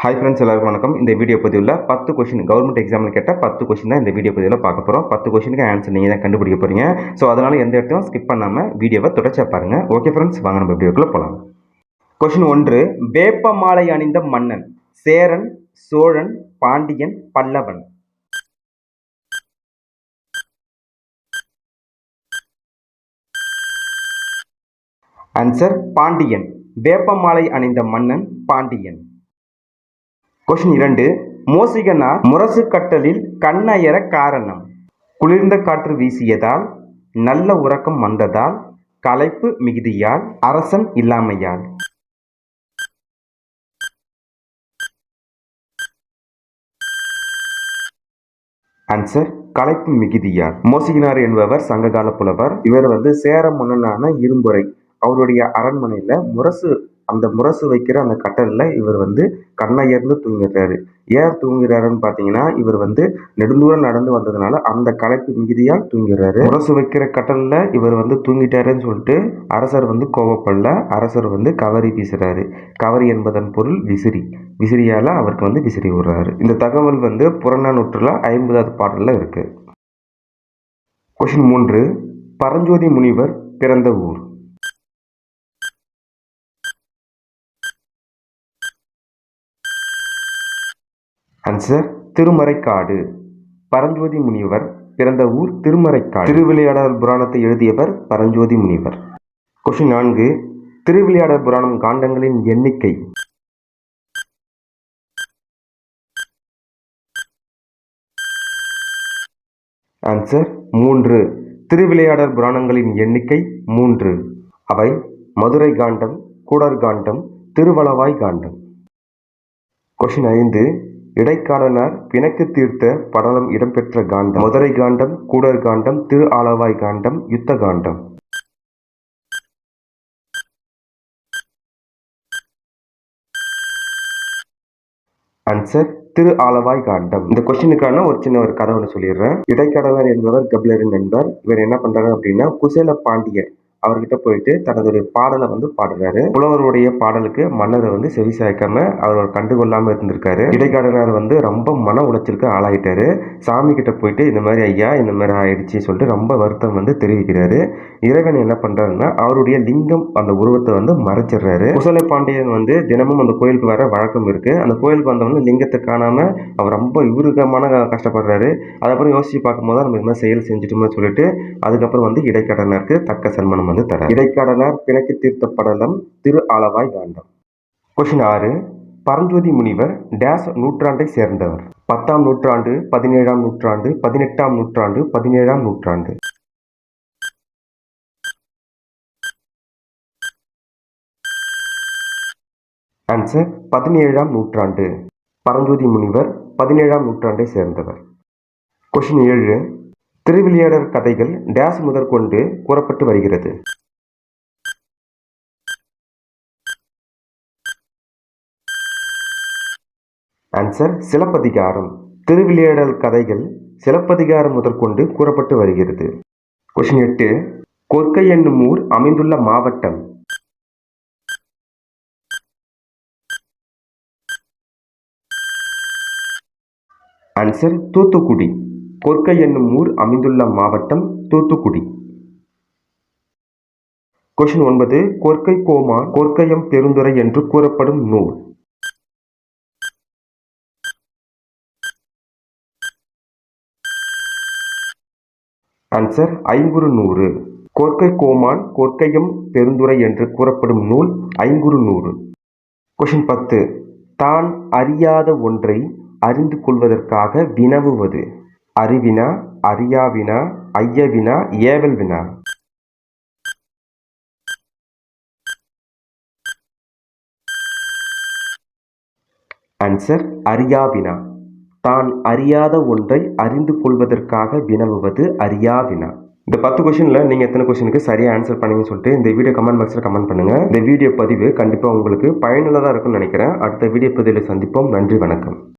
Hi friends, எல்லாருக்கும் வணக்கம். இந்த வீடியோ பதிவில் 10 கொஷின் கவர்மெண்ட் எக்ஸாமில் கேட்ட 10 கொஷின் தான் இந்த வீடியோ பதிவில் பார்க்க போகிறோம். 10 கொஷினுக்கு ஆன்சர் நீங்கள் தான் கண்டுபிடிக்க போகிறீங்க. ஸோ அதனால் எந்த இடத்தையும் ஸ்கிப் பண்ணாமல் வீடியோவை தொடர்ச்சியாக பாருங்கள். ஓகே ஃப்ரெண்ட்ஸ், வாங்க நம்ம வீடியோக்குள்ளே போகலாம். கொஷின் 1. வேப்ப மாலை அணிந்த மன்னன் சேரன், சோழன், பாண்டியன், பல்லவன். ஆன்சர் பாண்டியன். வேப்ப மாலை அணிந்த மன்னன் பாண்டியன். கொஷின் 2. மோசிகனார் முரசு கட்டலில் கண்ணயர காரணம். குளிர்ந்த காற்று வீசியதால், நல்ல உறக்கம் வந்ததால், களைப்பு மிகுதியால், அரசன் இல்லாமையால். ஆன்சர் களைப்பு மிகுதியால். மோசிகனார் என்பவர் சங்ககால புலவர். இவர் சேர மன்னனான இரும்புரை அவருடைய அரண்மனையில முரசு வைக்கிற அந்த கட்டலில் இவர் கண்ணயர்ந்து தூங்கிடுறாரு. ஏன் தூங்குறாருன்னு பார்த்தீங்கன்னா, இவர் நெடுந்தூரம் நடந்து வந்ததுனால அந்த களைப்பு மிகுதியால் தூங்கிடுறாரு. முரசு வைக்கிற கட்டலில் இவர் தூங்கிட்டாருன்னு சொல்லிட்டு அரசர் கோவப்படல. அரசர் கவரி வீசுறாரு. கவரி என்பதன் பொருள் விசிறி. விசிறியால் அவருக்கு விசிறி விடுறாரு. இந்த தகவல் புறநானூற்றில் 50வது பாடலில் இருக்கு. கொஷின் 3. பரஞ்சோதி முனிவர் பிறந்த ஊர். ஆன்சர் திருமறைக்காடு. பரஞ்சோதி முனிவர் பிறந்த ஊர் திருமறைக்காடு. திருவிளையாடல் புராணத்தை எழுதியவர் பரஞ்சோதி முனிவர். கொஷின் 4. திருவிளையாடல் புராணம் காண்டங்களின் எண்ணிக்கை. ஆன்சர் 3. திருவிளையாடல் புராணங்களின் எண்ணிக்கை 3. அவை மதுரை காண்டம், கூடர் காண்டம், திருவளவாய் காண்டம். கொஷின் 5. இடைக்காடனார் பிணக்கு தீர்த்த படலம் இடம்பெற்ற காண்டம். மதுரை காண்டம், கூடர் காண்டம், திரு ஆலவாய் காண்டம், யுத்த காண்டம். ஆன்சர் திரு ஆலவாய் காண்டம். இந்த கொஸ்டினுக்கான ஒரு சின்ன கதை ஒன்று சொல்லிடுறேன். இடைக்காடனார் என்பவர் கபிலரின் நண்பர். இவர் என்ன பண்றாரு அப்படின்னா, குசேல பாண்டியர் அவர்கிட்ட போயிட்டு தனது பாடலை பாடுறாரு. புலவருடைய பாடலுக்கு மன்னர் செவி சாய்க்காம அவர் கண்டுகொள்ளாம இருந்திருக்காரு. இடைக்காடனார் ரொம்ப மன உளைச்சலுக்கு ஆளாயிட்டாரு. சாமி கிட்ட போயிட்டு இந்த மாதிரி ஐயா இந்த மாதிரி ஆயிடுச்சு சொல்லிட்டு ரொம்ப வருத்தம் தெரிவிக்கிறாரு. இறைவன் என்ன பண்றாருன்னா, அவருடைய லிங்கம் அந்த உருவத்தை மறைச்சிடுறாரு. குசல பாண்டியன் தினமும் அந்த கோயிலுக்கு வர வழக்கம் இருக்கு. அந்த கோயிலுக்கு வந்தவொடனே லிங்கத்தை காணாம அவர் ரொம்ப இவருக்கமான கஷ்டப்படுறாரு. அதுக்கப்புறம் யோசிச்சு பார்க்கும்போது நம்ம இந்த மாதிரி செயல் செஞ்சுட்டோம்னு சொல்லிட்டு அதுக்கப்புறம் இடைக்காடனாருக்கு தக்க சன்மானம் தர. இடைக்காடனார் பிணக்கு தீர்த்த படலம் திரு ஆலவாய் காண்டம். கொஷின் 6. பரஞ்சோதி முனிவர் டேஸ் நூற்றாண்டை சேர்ந்தவர். 10ஆம் நூற்றாண்டு, 17ஆம் நூற்றாண்டு, 18ஆம் நூற்றாண்டு, 17ஆம் நூற்றாண்டு. ஆன்சர் 17ஆம் நூற்றாண்டு. பரஞ்சோதி முனிவர் 17ஆம் நூற்றாண்டை சேர்ந்தவர். கொஷின் 7. திருவிளையாடல் கதைகள் டேஸ் முதற்கொண்டு கூறப்பட்டு வருகிறது. ஆன்சர் சிலப்பதிகாரம். திருவிளையாடல் கதைகள் சிலப்பதிகாரம் முதற்கொண்டு கூறப்பட்டு வருகிறது. கொஷின் 8. கொற்கை என்னும் ஊர் அமைந்துள்ள மாவட்டம். ஆன்சர் தூத்துக்குடி. கொற்கை என்னும் ஊர் அமைந்துள்ள மாவட்டம் தூத்துக்குடி. கொஷின் 9. கொற்கை கோமான் கொற்கையம் பெருந்துறை என்று கூறப்படும் நூல். ஆன்சர் ஐங்குறுநூறு. கொற்கை கோமான் கொற்கையம் பெருந்துறை என்று கூறப்படும் நூல் ஐங்குறுநூறு. கொஷின் 10. தான் அறியாத ஒன்றை அறிந்து கொள்வதற்காக வினவுவது. அறிவினா, அறியாவினா, ஐயவினா, ஏவல் வினா. ஆன்சர் அறியாவினா. தான் அறியாத ஒன்றை அறிந்து கொள்வதற்காக வினவுவது அறியாவினா. இந்த 10 கொஸ்டின்ல நீங்க எத்தனை கொஸ்டினுக்கு சரியா ஆன்சர் பண்ணீங்கன்னு சொல்லிட்டு இந்த வீடியோ கமெண்ட் பாக்ஸ்ல கமெண்ட் பண்ணுங்க. இந்த வீடியோ பதிவு கண்டிப்பா உங்களுக்கு பயனுள்ளதா இருக்கும்னு நினைக்கிறேன். அடுத்த வீடியோ பதிவில் சந்திப்போம். நன்றி, வணக்கம்.